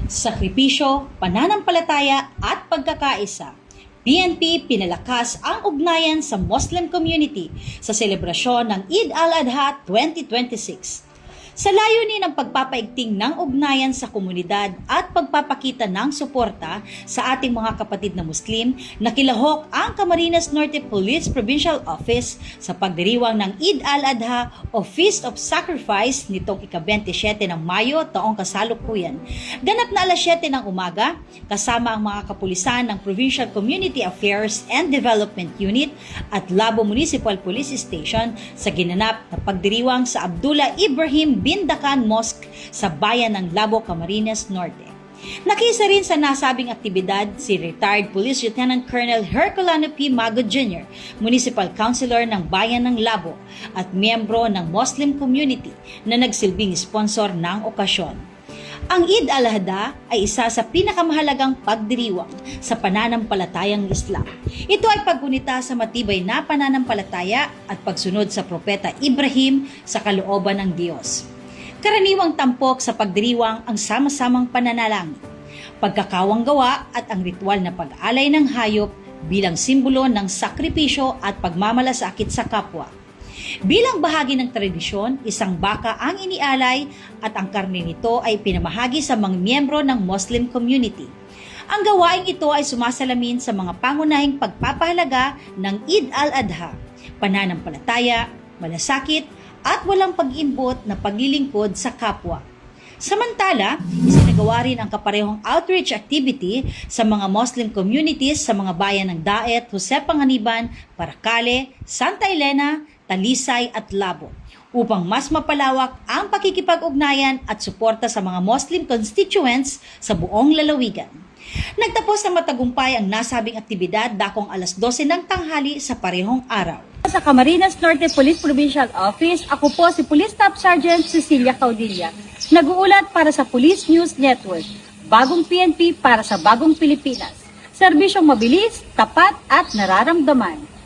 sakripisyo, pananampalataya at pagkakaisa. PNP pinalakas ang ugnayan sa Muslim community sa selebrasyon ng Eid al-Adha 2026. Sa layunin ng pagpapaigting ng ugnayan sa komunidad at pagpapakita ng suporta sa ating mga kapatid na Muslim, nakilahok ang Camarines Norte Police Provincial Office sa pagdiriwang ng Eid al-Adha o Feast of Sacrifice nitong ika-27 ng Mayo taong kasalukuyan. Ganap na alas 7 ng umaga, kasama ang mga kapulisan ng Provincial Community Affairs and Development Unit at Labo Municipal Police Station sa ginanap na pagdiriwang sa Abdullah Ibrahim Bindakan Mosque sa bayan ng Labo, Camarines Norte. Nakisa rin sa nasabing aktibidad si retired Police Lieutenant Colonel Herculano P. Mago Jr., Municipal Councilor ng Bayan ng Labo at miyembro ng Muslim community na nagsilbing sponsor ng okasyon. Ang Eid al-Adha ay isa sa pinakamahalagang pagdiriwang sa pananampalatayang Islam. Ito ay paggunita sa matibay na pananampalataya at pagsunod sa propeta Ibrahim sa kalooban ng Diyos. Karaniwang tampok sa pagdiriwang ang sama-samang pananalangin, pagkakawang gawa at ang ritual na pag-alay ng hayop bilang simbolo ng sakripisyo at pagmamalasakit sa kapwa. Bilang bahagi ng tradisyon, isang baka ang inialay at ang karne nito ay pinamahagi sa mga miyembro ng Muslim community. Ang gawaing ito ay sumasalamin sa mga pangunahing pagpapahalaga ng Eid al-Adha, pananampalataya, malasakit, at walang pag-imbot na paglilingkod sa kapwa. Samantala, isinagawa rin ang kaparehong outreach activity sa mga Muslim communities sa mga bayan ng Daet, Jose Panganiban, Paracale, Santa Elena, Talisay at Labo upang mas mapalawak ang pakikipag-ugnayan at suporta sa mga Muslim constituents sa buong lalawigan. Nagtapos na matagumpay ang nasabing aktibidad dakong alas 12 ng tanghali sa parehong araw. Sa Camarines Norte Police Provincial Office, ako po si Police Staff Sergeant Cecilia Caudilla, nag-uulat para sa Police News Network, bagong PNP para sa bagong Pilipinas. Serbisyong mabilis, tapat at nararamdaman.